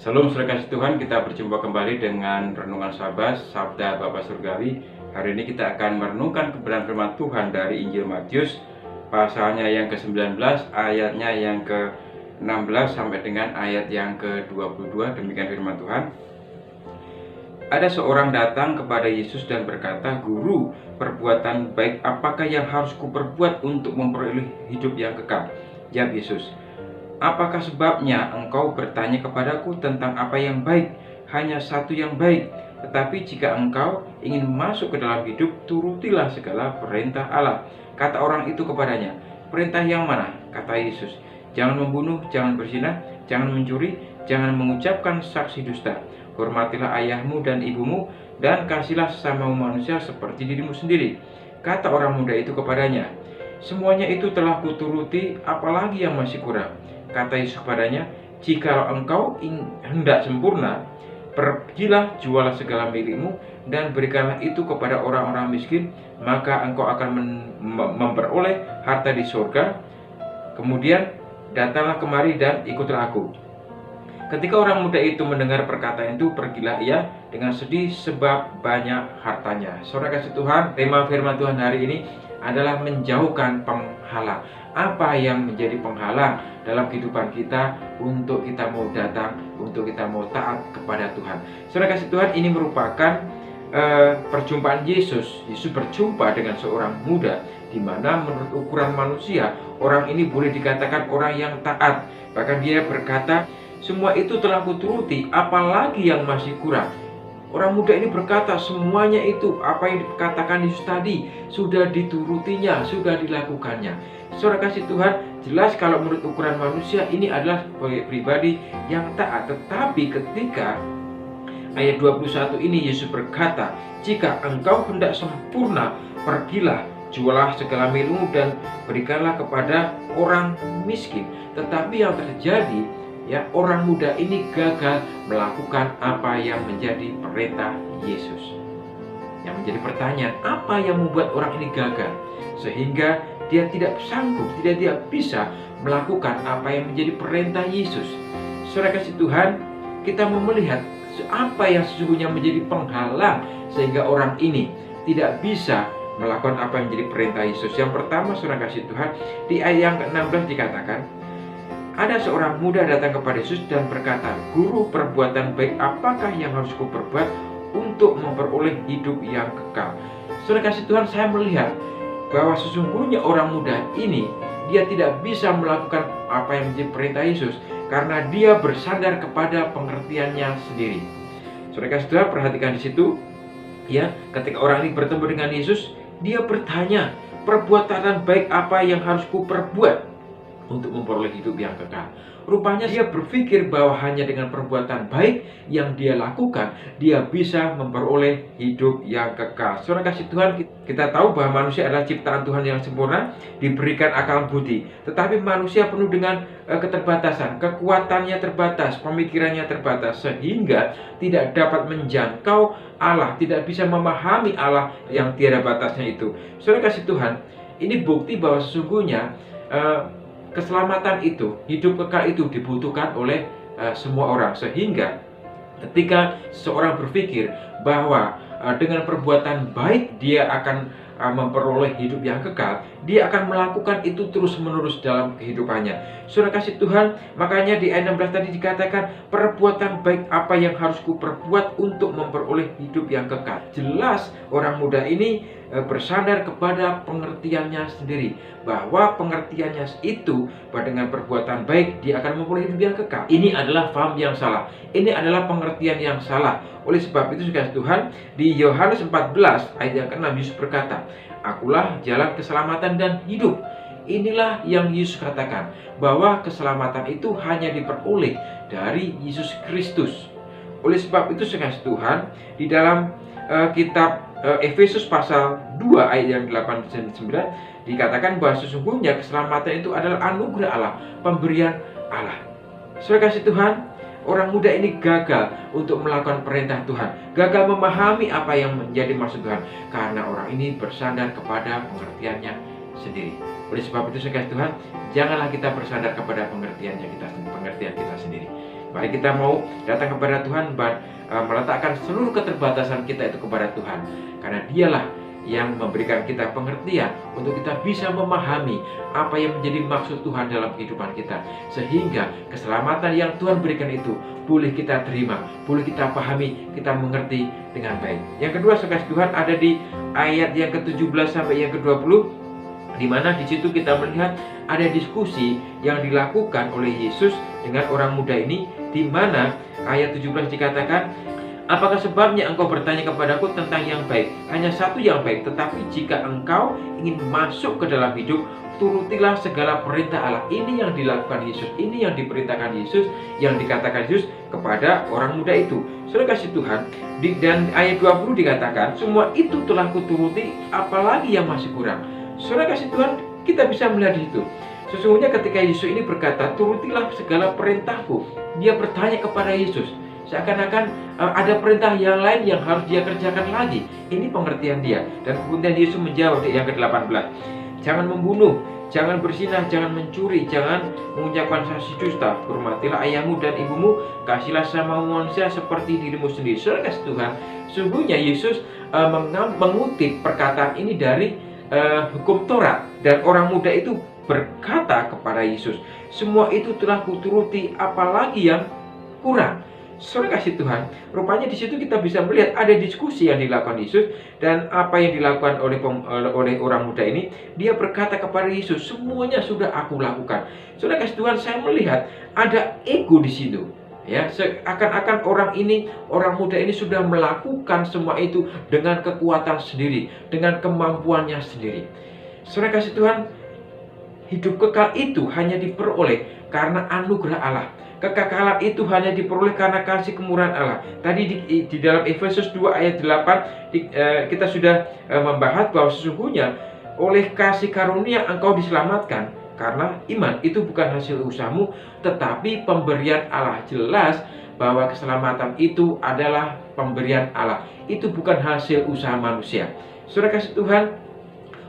Salam saudara kasih Tuhan, kita berjumpa kembali dengan Renungan Sabat, Sabda Bapa Surgawi. Hari ini kita akan merenungkan kebenaran firman Tuhan dari Injil Matius, pasalnya yang ke-19, ayatnya yang ke-16 sampai dengan ayat yang ke-22. Demikian firman Tuhan. Ada seorang datang kepada Yesus dan berkata, "Guru, perbuatan baik apakah yang harus kuperbuat untuk memperoleh hidup yang kekal?" Jawab Yesus, "Apakah sebabnya engkau bertanya kepadaku tentang apa yang baik? Hanya satu yang baik. Tetapi jika engkau ingin masuk ke dalam hidup, turutilah segala perintah Allah." Kata orang itu kepadanya, "Perintah yang mana?" Kata Yesus, "Jangan membunuh, jangan berzina, jangan mencuri, jangan mengucapkan saksi dusta. Hormatilah ayahmu dan ibumu, dan kasihlah sesamamu manusia seperti dirimu sendiri." Kata orang muda itu kepadanya, "Semuanya itu telah kuturuti, apalagi yang masih kurang?" Kata Yesus kepadanya, "Jikalau engkau hendak sempurna, pergilah, jualah segala milikmu dan berikanlah itu kepada orang-orang miskin, maka engkau akan memperoleh harta di surga. Kemudian datanglah kemari dan ikutlah aku." Ketika orang muda itu mendengar perkataan itu, pergilah ia dengan sedih sebab banyak hartanya. Saudara kasih Tuhan, tema firman Tuhan hari ini adalah menjauhkan penghalang. Apa yang menjadi penghalang dalam kehidupan kita untuk kita mau datang, untuk kita mau taat kepada Tuhan. Saudara kasih Tuhan, ini merupakan perjumpaan Yesus. Yesus berjumpa dengan seorang muda, di mana menurut ukuran manusia, orang ini boleh dikatakan orang yang taat. Bahkan dia berkata, "Semua itu telah kuturuti, apalagi yang masih kurang." Orang muda ini berkata, semuanya itu apa yang dikatakan Yesus tadi sudah diturutinya, sudah dilakukannya. Saudara kasih Tuhan, jelas kalau menurut ukuran manusia ini adalah pribadi yang taat. Tetapi ketika ayat 21 ini Yesus berkata, "Jika engkau hendak sempurna, pergilah, jualah segala milikmu dan berikanlah kepada orang miskin." Tetapi yang terjadi, orang muda ini gagal melakukan apa yang menjadi perintah Yesus. Yang menjadi pertanyaan, apa yang membuat orang ini gagal sehingga dia tidak sanggup, tidak bisa melakukan apa yang menjadi perintah Yesus? Saudara kasih Tuhan, kita mau melihat apa yang sesungguhnya menjadi penghalang sehingga orang ini tidak bisa melakukan apa yang menjadi perintah Yesus. Yang pertama, saudara kasih Tuhan, di ayat yang ke-16 dikatakan, ada seorang muda datang kepada Yesus dan berkata, "Guru, perbuatan baik apakah yang harus kuperbuat untuk memperoleh hidup yang kekal?" Saudara kasih Tuhan, saya melihat bahwa sesungguhnya orang muda ini, dia tidak bisa melakukan apa yang menjadi perintah Yesus karena dia bersandar kepada pengertiannya sendiri. Saudara kasih Tuhan, perhatikan di situ, ketika orang ini bertemu dengan Yesus, dia bertanya, "Perbuatan baik apa yang harus kuperbuat untuk memperoleh hidup yang kekal?" Rupanya dia berpikir bahwa hanya dengan perbuatan baik yang dia lakukan, dia bisa memperoleh hidup yang kekal. Saudara kasih Tuhan, kita tahu bahwa manusia adalah ciptaan Tuhan yang sempurna, diberikan akal budi. Tetapi manusia penuh dengan keterbatasan, kekuatannya terbatas, pemikirannya terbatas, sehingga tidak dapat menjangkau Allah, tidak bisa memahami Allah yang tiada batasnya itu. Saudara kasih Tuhan, ini bukti bahwa sesungguhnya keselamatan itu, hidup kekal itu dibutuhkan oleh semua orang. Sehingga ketika seorang berpikir bahwa dengan perbuatan baik dia akan memperoleh hidup yang kekal, dia akan melakukan itu terus-menerus dalam kehidupannya. Saudara kasih Tuhan, makanya di ayat 16 tadi dikatakan, "Perbuatan baik apa yang harus kuperbuat untuk memperoleh hidup yang kekal?" Jelas orang muda ini bersandar kepada pengertiannya sendiri, bahwa pengertiannya itu bahwa dengan perbuatan baik dia akan memperoleh hidup yang kekal. Ini adalah paham yang salah, ini adalah pengertian yang salah. Oleh sebab itu, saudara Tuhan, di Yohanes 14 ayat yang ke-6 Yesus berkata, "Akulah jalan, keselamatan dan hidup." Inilah yang Yesus katakan, bahwa keselamatan itu hanya diperoleh dari Yesus Kristus. Oleh sebab itu, saudara Tuhan, di dalam kitab Efesus pasal 2 ayat yang 8 dan 9 dikatakan bahwa sesungguhnya keselamatan itu adalah anugerah Allah, pemberian Allah. Saudara kasih Tuhan, orang muda ini gagal untuk melakukan perintah Tuhan, gagal memahami apa yang menjadi maksud Tuhan, karena orang ini bersandar kepada pengertiannya sendiri. Oleh sebab itu, saudara Tuhan, janganlah kita bersandar kepada pengertian kita sendiri. Mari kita mau datang kepada Tuhan, meletakkan seluruh keterbatasan kita itu kepada Tuhan, karena Dialah yang memberikan kita pengertian untuk kita bisa memahami apa yang menjadi maksud Tuhan dalam kehidupan kita, sehingga keselamatan yang Tuhan berikan itu boleh kita terima, boleh kita pahami, kita mengerti dengan baik. Yang kedua, saudara Tuhan, ada di ayat yang ke-17 sampai yang ke-20, di mana di situ kita melihat ada diskusi yang dilakukan oleh Yesus dengan orang muda ini, di mana ayat 17 dikatakan, apakah sebabnya engkau bertanya kepadaku tentang yang baik? Hanya satu yang baik, tetapi jika engkau ingin masuk ke dalam hidup, turutilah segala perintah Allah. Ini yang dilakukan Yesus, ini yang diperintahkan Yesus, yang dikatakan Yesus kepada orang muda itu. Saudara kasih Tuhan, dan ayat 20 dikatakan, semua itu telah kuturuti, apalagi yang masih kurang. Saudara kasih Tuhan, kita bisa melihat di situ. Sesungguhnya ketika Yesus ini berkata, turutilah segala perintahku, dia bertanya kepada Yesus, seakan-akan ada perintah yang lain yang harus dia kerjakan lagi. Ini pengertian dia. Dan kemudian Yesus menjawab di yang ke-18, jangan membunuh, jangan berzinah, jangan mencuri, jangan mengucapkan saksi dusta, hormatilah ayahmu dan ibumu, kasihlah sama manusia seperti dirimu sendiri. Saudara kasih Tuhan, sungguhnya Yesus mengutip perkataan ini dari hukum Taurat, dan orang muda itu berkata kepada Yesus, semua itu telah kuturuti, apalagi yang kurang. Saudara kasih Tuhan, rupanya di situ kita bisa melihat ada diskusi yang dilakukan Yesus, dan apa yang dilakukan oleh orang muda ini, dia berkata kepada Yesus, semuanya sudah aku lakukan. Saudara kasih Tuhan, saya melihat ada ego di situ. Ya, seakan-akan orang muda ini sudah melakukan semua itu dengan kekuatan sendiri, dengan kemampuannya sendiri. Saudara kasih Tuhan, hidup kekal itu hanya diperoleh karena anugerah Allah. Kekekalan itu hanya diperoleh karena kasih kemurahan Allah. Tadi di dalam Efesus 2 ayat 8 kita sudah membahas bahwa sesungguhnya oleh kasih karunia engkau diselamatkan karena iman. Itu bukan hasil usahamu, tetapi pemberian Allah. Jelas bahwa keselamatan itu adalah pemberian Allah. Itu bukan hasil usaha manusia. Saudara kasih Tuhan,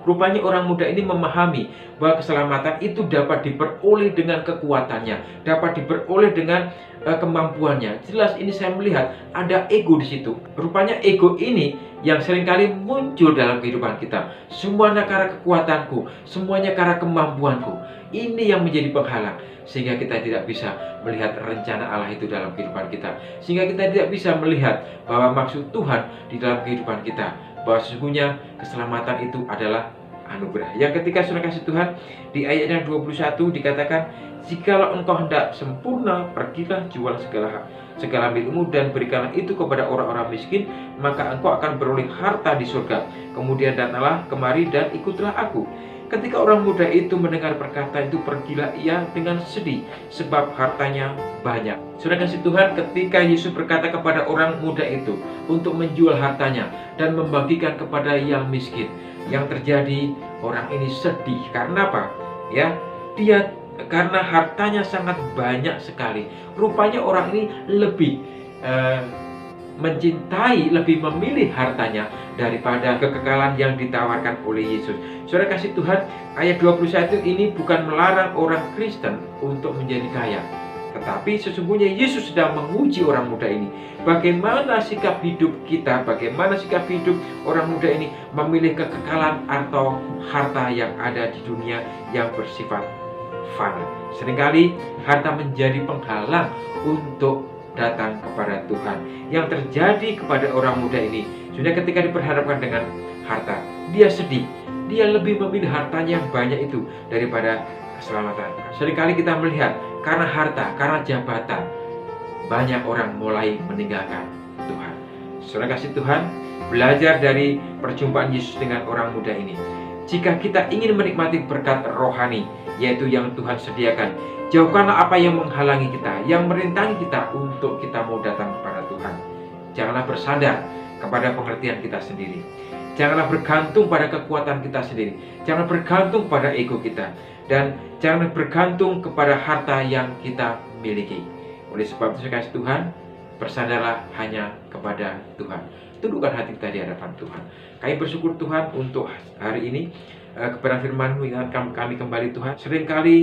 rupanya orang muda ini memahami bahwa keselamatan itu dapat diperoleh dengan kekuatannya, dapat diperoleh dengan kemampuannya. Jelas ini saya melihat ada ego di situ. Rupanya ego ini yang seringkali muncul dalam kehidupan kita. Semuanya karena kekuatanku, semuanya karena kemampuanku. Ini yang menjadi penghalang, sehingga kita tidak bisa melihat rencana Allah itu dalam kehidupan kita. Sehingga kita tidak bisa melihat bahwa maksud Tuhan di dalam kehidupan kita, bahwa sesungguhnya keselamatan itu adalah anugerah. Yang ketika saudara kasih Tuhan, di ayat yang 21 dikatakan, jikalau engkau hendak sempurna, pergilah jual segala milikmu dan berikanlah itu kepada orang-orang miskin, maka engkau akan beroleh harta di surga. Kemudian datanglah kemari dan ikutlah aku. Ketika orang muda itu mendengar perkataan itu, pergilah ia dengan sedih, sebab hartanya banyak. Saudara kasih Tuhan, ketika Yesus berkata kepada orang muda itu untuk menjual hartanya dan membagikan kepada yang miskin, yang terjadi orang ini sedih. Karena apa? Ya, karena hartanya sangat banyak sekali. Rupanya orang ini lebih mencintai, lebih memilih hartanya daripada kekekalan yang ditawarkan oleh Yesus. Saudara kasih Tuhan, ayat 21 ini bukan melarang orang Kristen untuk menjadi kaya, tetapi sesungguhnya Yesus sedang menguji orang muda ini. Bagaimana sikap hidup kita, bagaimana sikap hidup orang muda ini memilih kekekalan atau harta yang ada di dunia yang bersifat fana. Seringkali harta menjadi penghalang untuk datang kepada Tuhan. Yang terjadi kepada orang muda ini, sudah ketika diperhadapkan dengan harta, dia sedih. Dia lebih memilih hartanya yang banyak itu daripada keselamatan. Seringkali kita melihat karena harta, karena jabatan, banyak orang mulai meninggalkan Tuhan. Saudara kasih Tuhan, belajar dari perjumpaan Yesus dengan orang muda ini. Jika kita ingin menikmati berkat rohani, yaitu yang Tuhan sediakan, jauhkanlah apa yang menghalangi kita, yang merintangi kita untuk kita mau datang kepada Tuhan. Janganlah bersandar kepada pengertian kita sendiri. Janganlah bergantung pada kekuatan kita sendiri. Jangan bergantung pada ego kita. Dan jangan bergantung kepada harta yang kita miliki. Oleh sebab itu, kasih Tuhan, bersandarlah hanya kepada kepada Tuhan. Tundukkan hati kita di hadapan Tuhan. Kami bersyukur Tuhan untuk hari ini, kebenaran firman-Mu ingatkan kami kembali Tuhan. Seringkali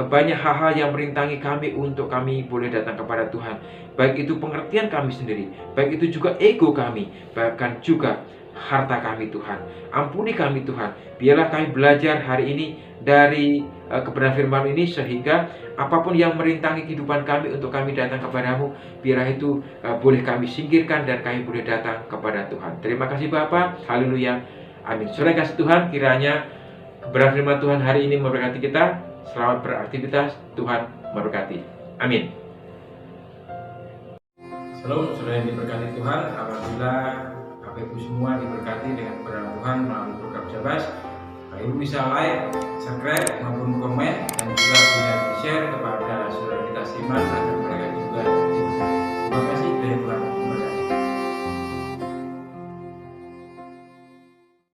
banyak hal-hal yang merintangi kami untuk kami boleh datang kepada Tuhan. Baik itu pengertian kami sendiri, baik itu juga ego kami, bahkan juga harta kami Tuhan. Ampuni kami Tuhan. Biarlah kami belajar hari ini dari kebenaran firman ini, sehingga apapun yang merintangi kehidupan kami untuk kami datang kepadamu, biarlah itu boleh kami singkirkan dan kami boleh datang kepada Tuhan. Terima kasih Bapa. Haleluya. Amin. Saudara kasih Tuhan, kiranya kebenaran firman Tuhan hari ini memberkati kita. Selamat beraktivitas. Tuhan memberkati. Amin. Shalom, saudara yang diberkati Tuhan. Alhamdulillah, Bapak Ibu semua diberkati dengan kebenaran Tuhan melalui program Jabas. Bapak Ibu bisa like, subscribe, maupun komen, dan juga bisa di-share kepada